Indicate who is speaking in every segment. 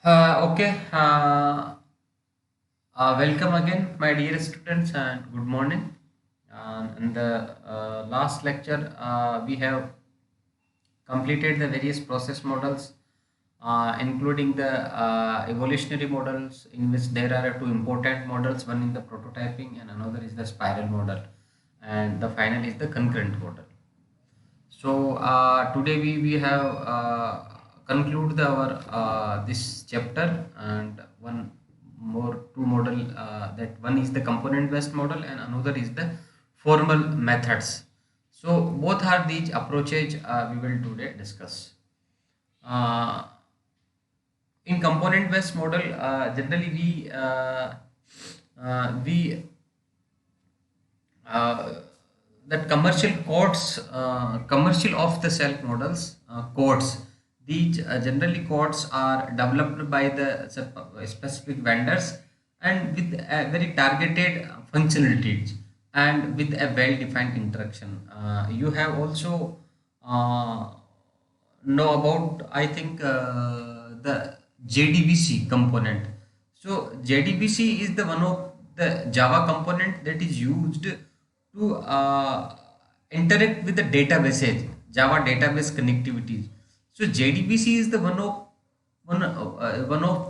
Speaker 1: Okay. Welcome again, my dear students, and good morning. In the last lecture, we have completed the various process models, including the evolutionary models, in which there are two important models. One in the prototyping, and another is the spiral model, and the final is the concurrent model. So today we have conclude our this chapter, and one more two model, that one is the component based model and another is the formal methods. So both are these approaches we will today discuss. Uh, in component based model, generally we uh, that commercial off the shelf models, codes. These generally codes are developed by the specific vendors and with a very targeted functionalities and with a well defined interaction. You have also uh, know about, I think, the JDBC component. So JDBC is the one of the Java component that is used to interact with the databases, Java database connectivities. So JDBC is the one of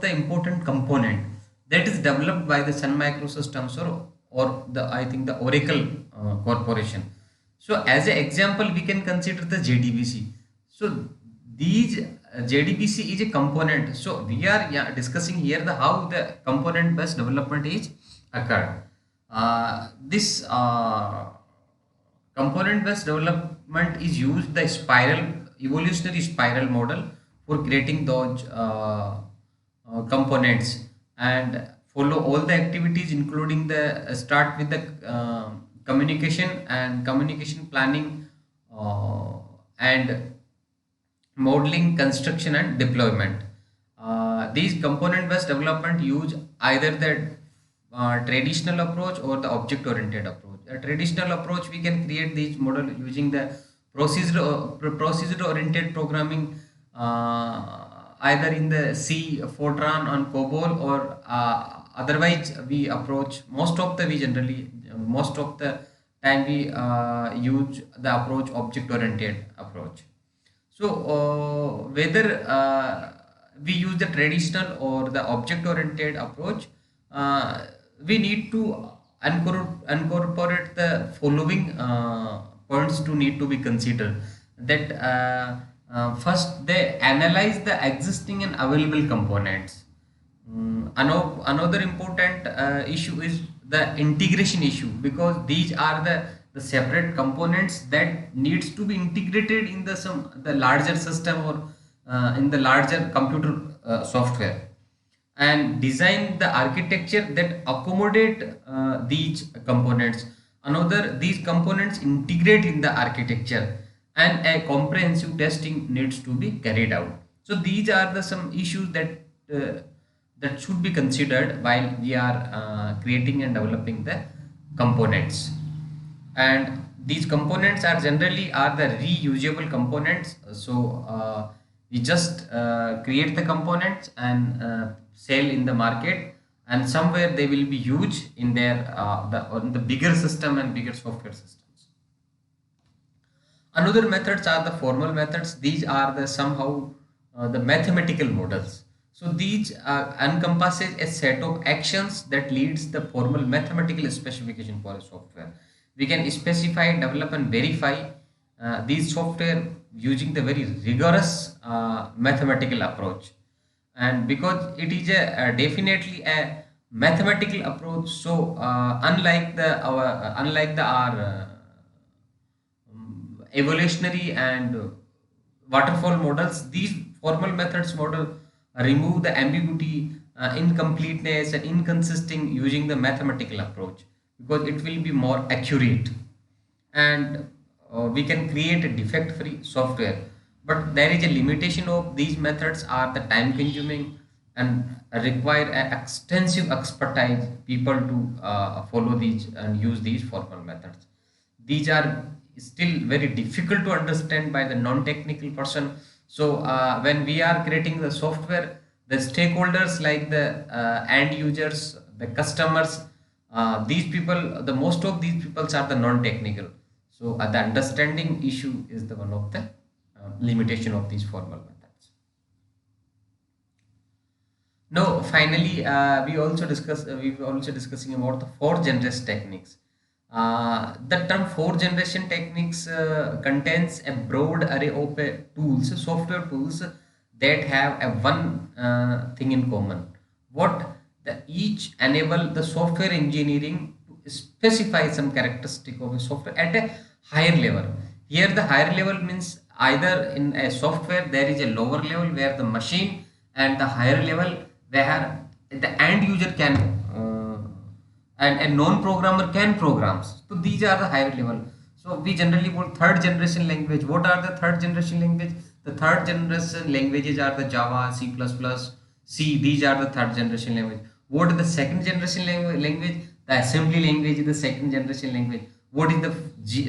Speaker 1: the important component that is developed by the Sun Microsystems, or the, I think, the Oracle Corporation. So as an example, we can consider the JDBC. So these JDBC is a component. So we are, yeah, discussing here the how the component based development is occurred. This component based development is used the spiral evolutionary spiral model for creating those components and follow all the activities, including the start with the communication and communication planning, and modeling, construction, and deployment. These component-based development use either the traditional approach or the object-oriented approach. A traditional approach, we can create these model using the procedure-oriented programming, either in the C, Fortran, on COBOL, or otherwise we approach most of the time we use the approach object-oriented approach. So, whether we use the traditional or the object-oriented approach, uh, we need to incorporate the following points to need to be considered. That first, they analyze the existing and available components. Another important issue is the integration issue, because these are the separate components that needs to be integrated in the larger system, or in the larger computer software, and design the architecture that accommodate these components. Another, these components integrate in the architecture, and a comprehensive testing needs to be carried out. So these are the some issues uh, that should be considered while we are creating and developing the components. And these components are generally are the reusable components. So we just create the components and sell in the market, and somewhere they will be used in their on the bigger system and bigger software systems. Another methods are the formal methods. These are the somehow the mathematical models. So these encompasses a set of actions that leads the formal mathematical specification for a software. We can specify, develop, and verify these software using the very rigorous mathematical approach. And because it is definitely a mathematical approach, so unlike the our evolutionary and waterfall models, these formal methods model remove the ambiguity, incompleteness, and inconsistent using the mathematical approach, because it will be more accurate, and we can create a defect free software. But there is a limitation of these methods are the time consuming and require extensive expertise people to follow these and use these formal methods. These are still very difficult to understand by the non-technical person. So when we are creating the software, The stakeholders like the end users, the customers, these people, the most of these people are the non-technical. So the understanding issue is the one of the limitation of these formal methods. No, finally, we were also discussing about the fourth generation techniques. The term fourth generation techniques contains a broad array of tools, software tools that have a one thing in common. What the each enable the software engineering to specify some characteristic of a software at a higher level. Here, the higher level means either in a software there is a lower level where the machine, and the higher level where the end user can and a non-programmer can programs. So these are the higher level. So we generally call third generation language. What are the third generation language? The third generation languages are the Java, C++, C. These are the third generation language. What is the second generation language? The assembly language is the second generation language. What is the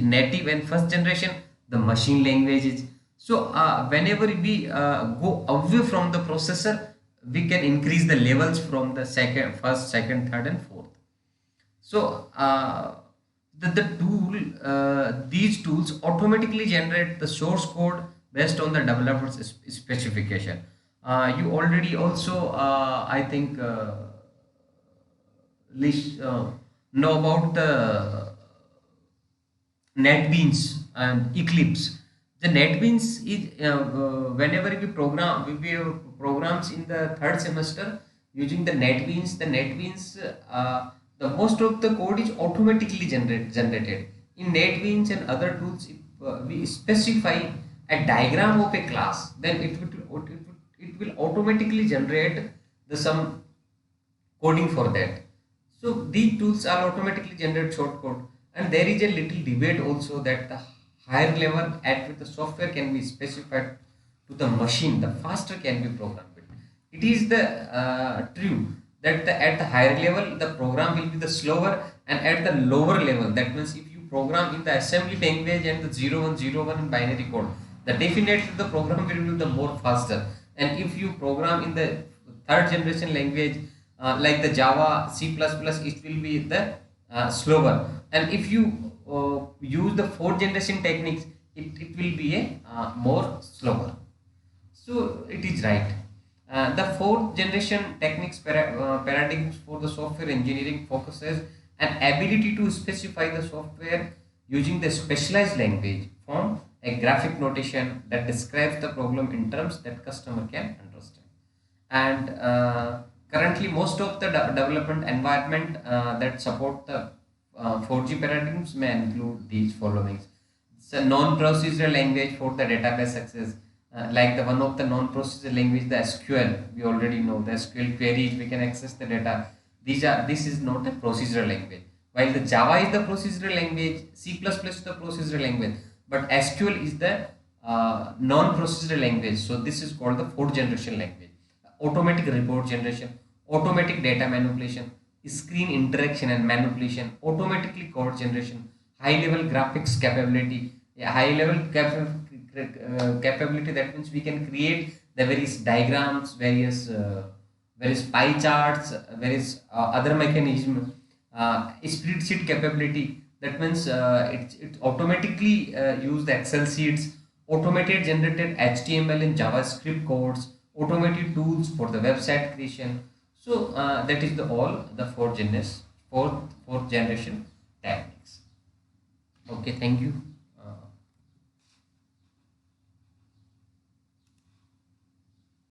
Speaker 1: native and first generation? The machine languages. So whenever we go away from the processor, we can increase the levels from the first, second, third, and fourth. So these tools automatically generate the source code based on the developer's specification. You already also, I think, know about the NetBeans and Eclipse. The NetBeans is whenever we programs in the third semester using the NetBeans. The NetBeans, the most of the code is automatically generated in NetBeans and other tools. If we specify a diagram of a class, then it will automatically generate the some coding for that. So these tools are automatically generate short code, and there is a little debate also that the higher level at which the software can be specified to the machine, the faster can be programmed. It is the true that at the higher level the program will be the slower, and at the lower level, that means if you program in the assembly language and the 0101 in binary code, the definitely the program will be the more faster. And if you program in the third generation language like the Java, C++, it will be the slower. And if you use the fourth generation techniques, it will be a more slower. So it is right. The fourth generation techniques paradigms for the software engineering focuses an ability to specify the software using the specialized language form, a graphic notation that describes the problem in terms that customer can understand. And currently most of the development environment that support the 4G paradigms may include these followings. It's a non-procedural language for the database access, like the one of the non-procedural language, the SQL. We already know the SQL queries, we can access the data. This is not a procedural language. While the Java is the procedural language, C++ is the procedural language, but SQL is the non-procedural language. So this is called the fourth generation language. Automatic report generation, automatic data manipulation, screen interaction and manipulation, automatically code generation, high level graphics capability, a high level capability, that means we can create the various diagrams, various pie charts, various other mechanisms, spreadsheet capability, that means it automatically use the Excel sheets, automated generated HTML and JavaScript codes, automated tools for the website creation. So that is the all the fourth generation techniques. Okay, thank you.